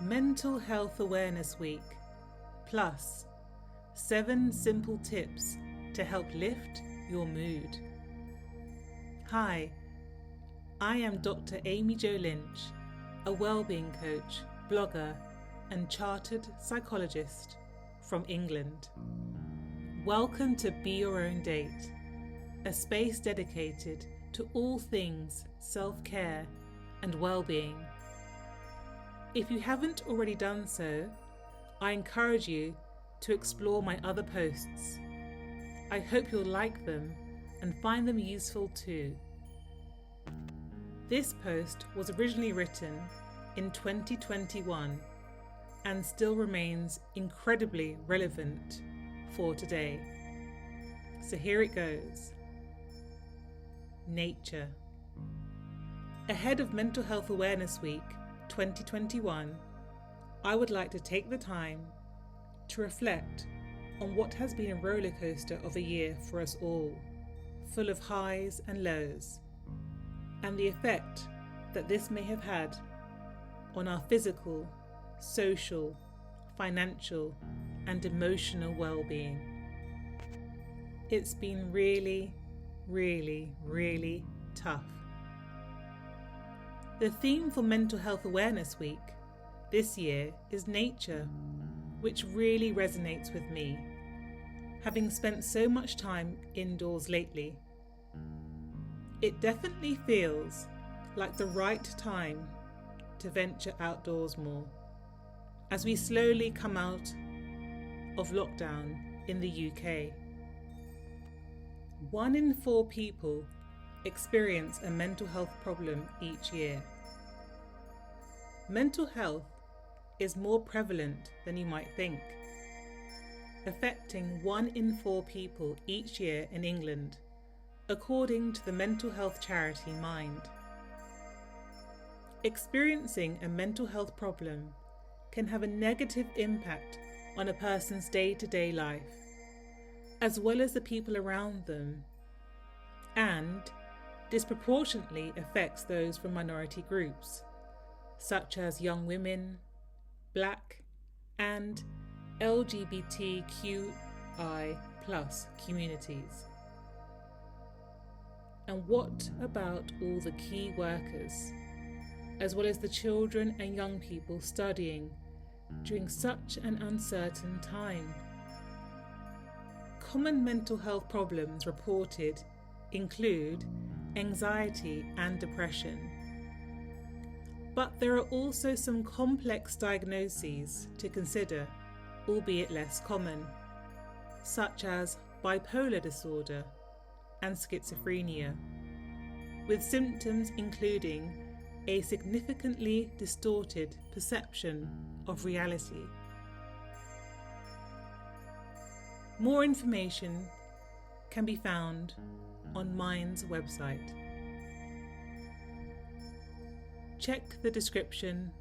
Mental Health Awareness Week, plus 7 simple tips to help lift your mood. Hi, I am Dr. Amy Jo Lynch, a wellbeing coach, blogger and chartered psychologist from England. Welcome to Be Your Own Date, a space dedicated to all things self-care and well-being. If you haven't already done so, I encourage you to explore my other posts. I hope you'll like them and find them useful too. This post was originally written in 2021 and still remains incredibly relevant for today. So here it goes. Nature. Ahead of Mental Health Awareness Week 2021, I would like to take the time to reflect on what has been a roller coaster of a year for us all, full of highs and lows, and the effect that this may have had on our physical, social, financial, and emotional well-being. It's been really, really tough. The theme for Mental Health Awareness Week this year is nature, which really resonates with me, having spent so much time indoors lately. It definitely feels like the right time to venture outdoors more, as we slowly come out of lockdown in the UK. 1 in 4 people experience a mental health problem each year. Mental health is more prevalent than you might think, affecting 1 in 4 people each year in England, according to the mental health charity Mind. Experiencing a mental health problem can have a negative impact on a person's day-to-day life, as well as the people around them, and disproportionately affects those from minority groups, such as young women, Black and LGBTQI+ communities. And what about all the key workers, as well as the children and young people studying during such an uncertain time? Common mental health problems reported include anxiety and depression. But there are also some complex diagnoses to consider, albeit less common, such as bipolar disorder and schizophrenia, with symptoms including a significantly distorted perception of reality. More information can be found on Mind's website. Check the description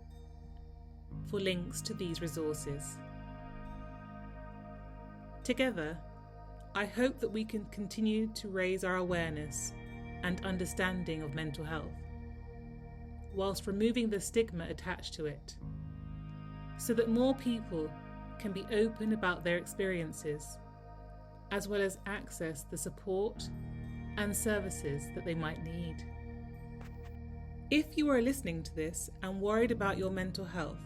for links to these resources. Together, I hope that we can continue to raise our awareness and understanding of mental health, whilst removing the stigma attached to it, so that more people can be open about their experiences, as well as access the support and services that they might need. If you are listening to this and worried about your mental health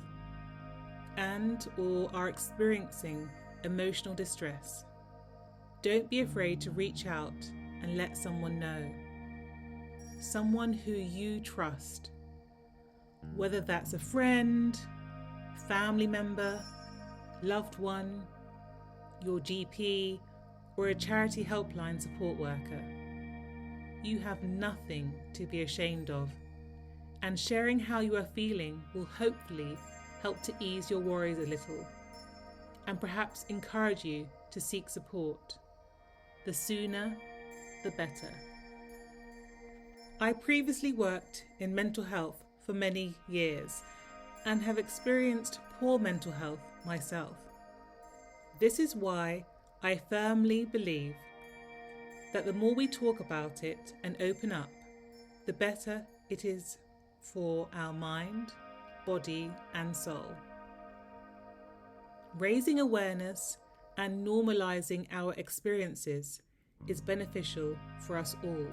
and/or are experiencing emotional distress, don't be afraid to reach out and let someone know. Someone who you trust, whether that's a friend, family member, loved one, your GP, or a charity helpline support worker. You have nothing to be ashamed of, and sharing how you are feeling will hopefully help to ease your worries a little, and perhaps encourage you to seek support. The sooner, the better. I previously worked in mental health for many years and have experienced poor mental health myself. This is why I firmly believe that the more we talk about it and open up, the better it is for our mind, body and soul. Raising awareness and normalizing our experiences is beneficial for us all.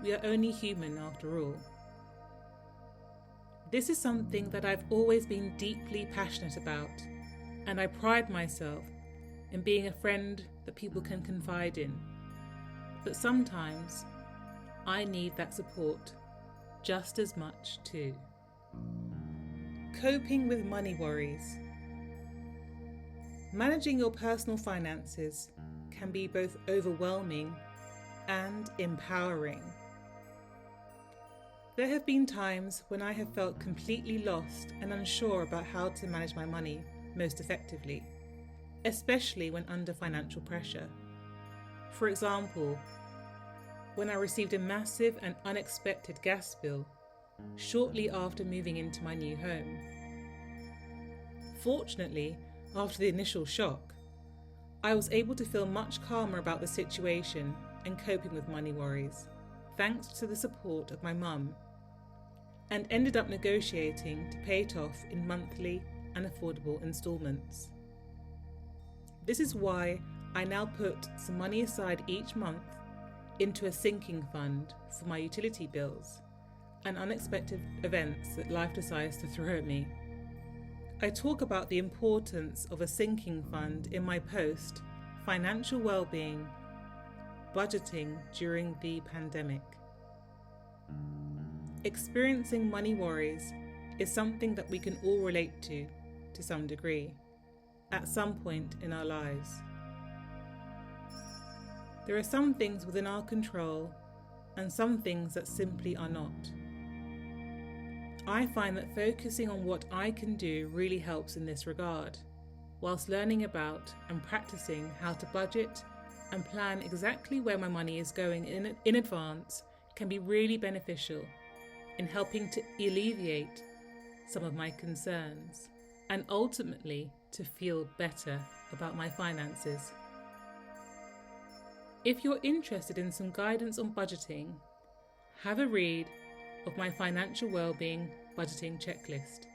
We are only human after all. This is something that I've always been deeply passionate about, and I pride myself in being a friend that people can confide in. But sometimes I need that support just as much too. Coping with money worries. Managing your personal finances can be both overwhelming and empowering. There have been times when I have felt completely lost and unsure about how to manage my money most effectively, especially when under financial pressure. For example, when I received a massive and unexpected gas bill shortly after moving into my new home. Fortunately, after the initial shock, I was able to feel much calmer about the situation and coping with money worries, thanks to the support of my mum, and ended up negotiating to pay it off in monthly and affordable instalments. This is why I now put some money aside each month into a sinking fund for my utility bills and unexpected events that life decides to throw at me. I talk about the importance of a sinking fund in my post, Financial Wellbeing, Budgeting During the Pandemic. Experiencing money worries is something that we can all relate to some degree, at some point in our lives. There are some things within our control and some things that simply are not. I find that focusing on what I can do really helps in this regard, whilst learning about and practicing how to budget and plan exactly where my money is going in advance can be really beneficial in helping to alleviate some of my concerns and ultimately to feel better about my finances. If you're interested in some guidance on budgeting, have a read of my Financial Wellbeing Budgeting Checklist.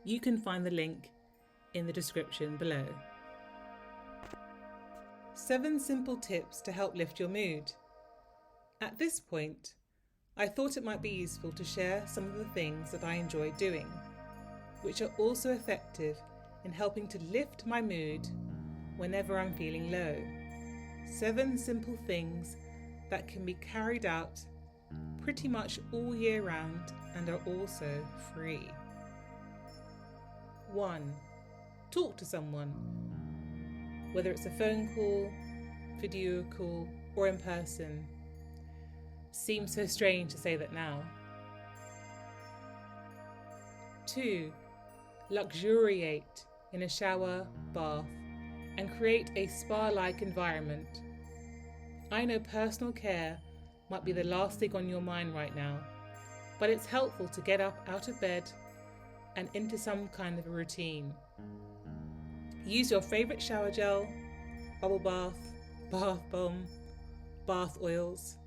You can find the link in the description below. 7 simple tips to help lift your mood. At this point, I thought it might be useful to share some of the things that I enjoy doing, which are also effective in helping to lift my mood whenever I'm feeling low. 7 simple things that can be carried out pretty much all year round and are also free. 1. Talk to someone. Whether it's a phone call, video call, or in person. Seems so strange to say that now. 2. Luxuriate in a shower, bath, and create a spa-like environment. I know personal care might be the last thing on your mind right now, but it's helpful to get up out of bed and into some kind of a routine. Use your favourite shower gel, bubble bath, bath bomb, bath oils,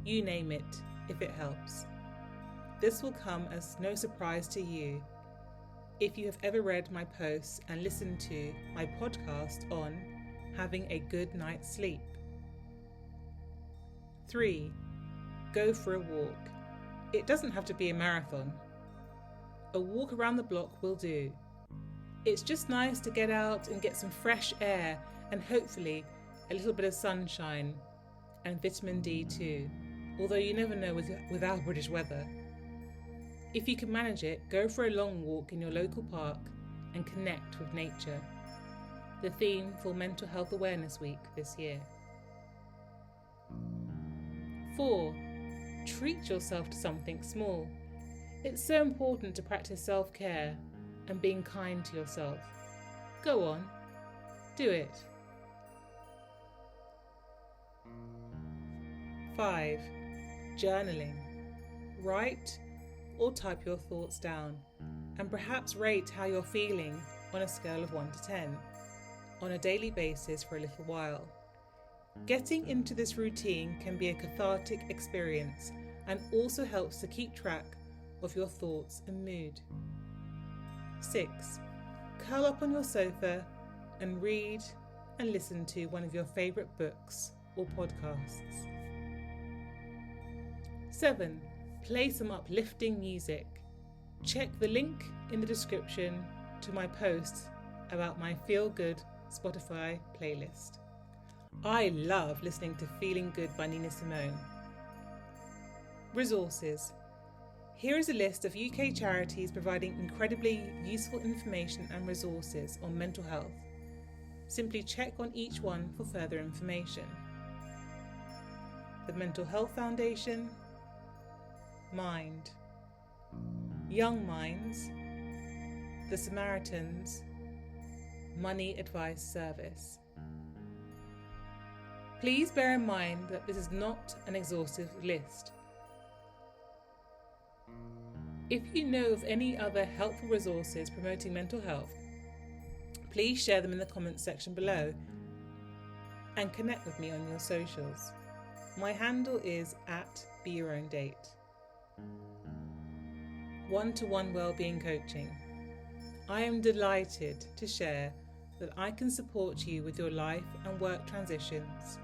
you name it, if it helps. This will come as no surprise to you if you have ever read my posts and listened to my podcast on having a good night's sleep. 3. Go for a walk. It doesn't have to be a marathon. A walk around the block will do. It's just nice to get out and get some fresh air and hopefully a little bit of sunshine and vitamin D too, although you never know with our British weather. If you can manage it, go for a long walk in your local park and connect with nature. The theme for Mental Health Awareness Week this year. 4. Treat yourself to something small. It's so important to practice self-care and being kind to yourself. Go on, do it. 5. Journaling. Write or type your thoughts down and perhaps rate how you're feeling on a scale of 1 to 10 on a daily basis for a little while. Getting into this routine can be a cathartic experience and also helps to keep track of your thoughts and mood. 6. curl up on your sofa and read and listen to one of your favourite books or podcasts. 7. Play some uplifting music. Check the link in the description to my post about my Feel Good Spotify playlist. I love listening to Feeling Good by Nina Simone. Resources. Here is a list of UK charities providing incredibly useful information and resources on mental health. Simply check on each one for further information. The Mental Health Foundation, Mind, Young Minds, The Samaritans, Money Advice Service. Please bear in mind that this is not an exhaustive list. If you know of any other helpful resources promoting mental health, please share them in the comments section below and connect with me on your socials. My handle is @BeYourOwnDate. One-to-one Wellbeing Coaching. I am delighted to share that I can support you with your life and work transitions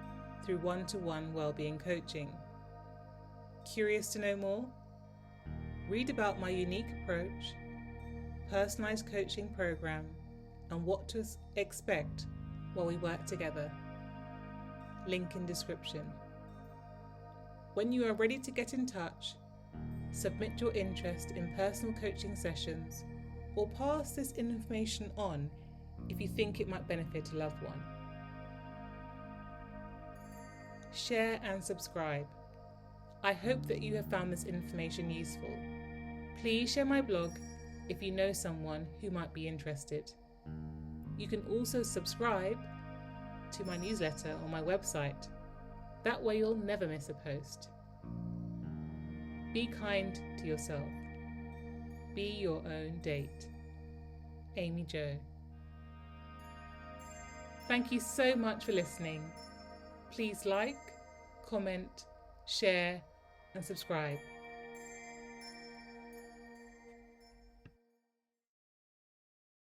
through one-to-one wellbeing coaching. Curious to know more? Read about my unique approach, personalised coaching program, and what to expect while we work together. Link in description. When you are ready to get in touch, submit your interest in personal coaching sessions or pass this information on if you think it might benefit a loved one. Share and subscribe. I hope that you have found this information useful. Please share my blog if you know someone who might be interested. You can also subscribe to my newsletter on my website. That way you'll never miss a post. Be kind to yourself. Be your own date. Amy Jo. Thank you so much for listening. Please like, comment, share, and subscribe.